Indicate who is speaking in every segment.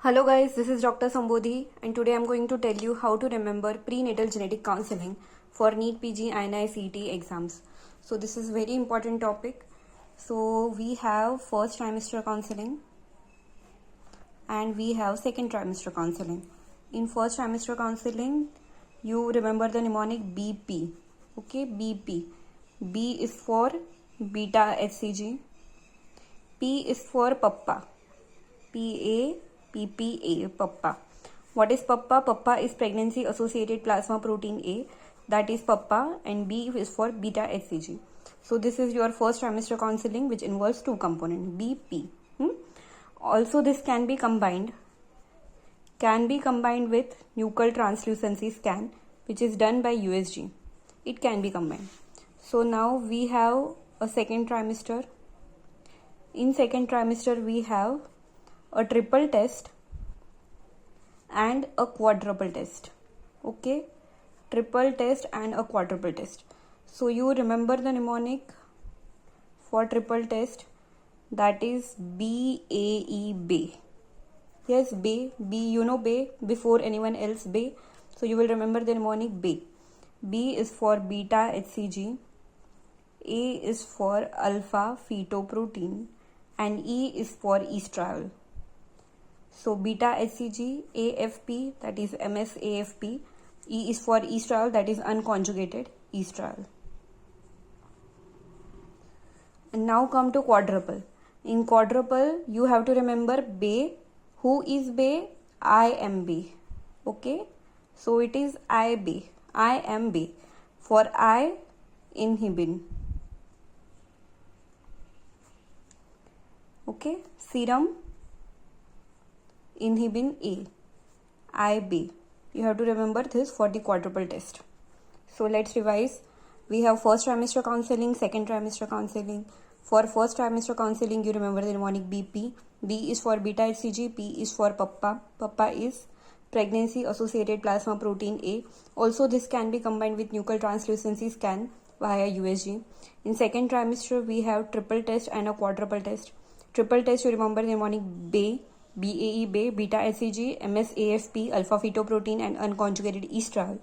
Speaker 1: Hello guys, this is Dr. Sambodhi and today I'm going to tell you how to remember prenatal genetic counseling for NEET PG and ICT exams. So this is very important topic. So we have first trimester counseling and we have second trimester counseling. In first trimester counseling, you remember the mnemonic BP. Okay, BP. B is for beta HCG. P is for Papa. PPA, Papa. What is Papa? Papa is pregnancy associated plasma protein A, that is Papa, and B is for beta HCG. So this is your first trimester counseling which involves two components, BP. Also this can be combined with nuchal translucency scan which is done by USG. It can be combined. So now we have a second trimester. In second trimester we have a triple test and a quadruple test. Okay, triple test and a quadruple test. So you remember the mnemonic for triple test, that is BAE, BAE. Yes, BAE, you know BAE before anyone else, BAE. So you will remember the mnemonic BAE. B is for beta HCG, A is for alpha fetoprotein, and E is for estriol. So beta HCG, AFP, that is MSAFP, E is for estriol, that is unconjugated estriol. And now come to quadruple. In quadruple, you have to remember BAE. Who is BAE? I am BAE. Okay, so it is IBAE. I am BAE. For I, inhibin. Okay, serum inhibin A, IBAE. You have to remember this for the quadruple test. So let's revise. We have first trimester counseling, second trimester counseling. For first trimester counseling, you remember the mnemonic BP. B is for beta HCG, P is for Papa. Papa is pregnancy associated plasma protein A. Also this can be combined with nuchal translucency scan via USG. In second trimester, we have triple test and a quadruple test. Triple test, you remember the mnemonic BAE, BAE, BAE, beta HCG, MSAFP, alpha fetoprotein, and unconjugated estriol.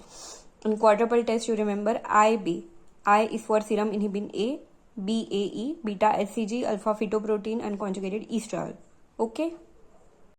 Speaker 1: In quadruple test, you remember IBAE. I is for serum inhibin A, BAE, beta HCG, alpha fetoprotein, unconjugated estriol. Okay.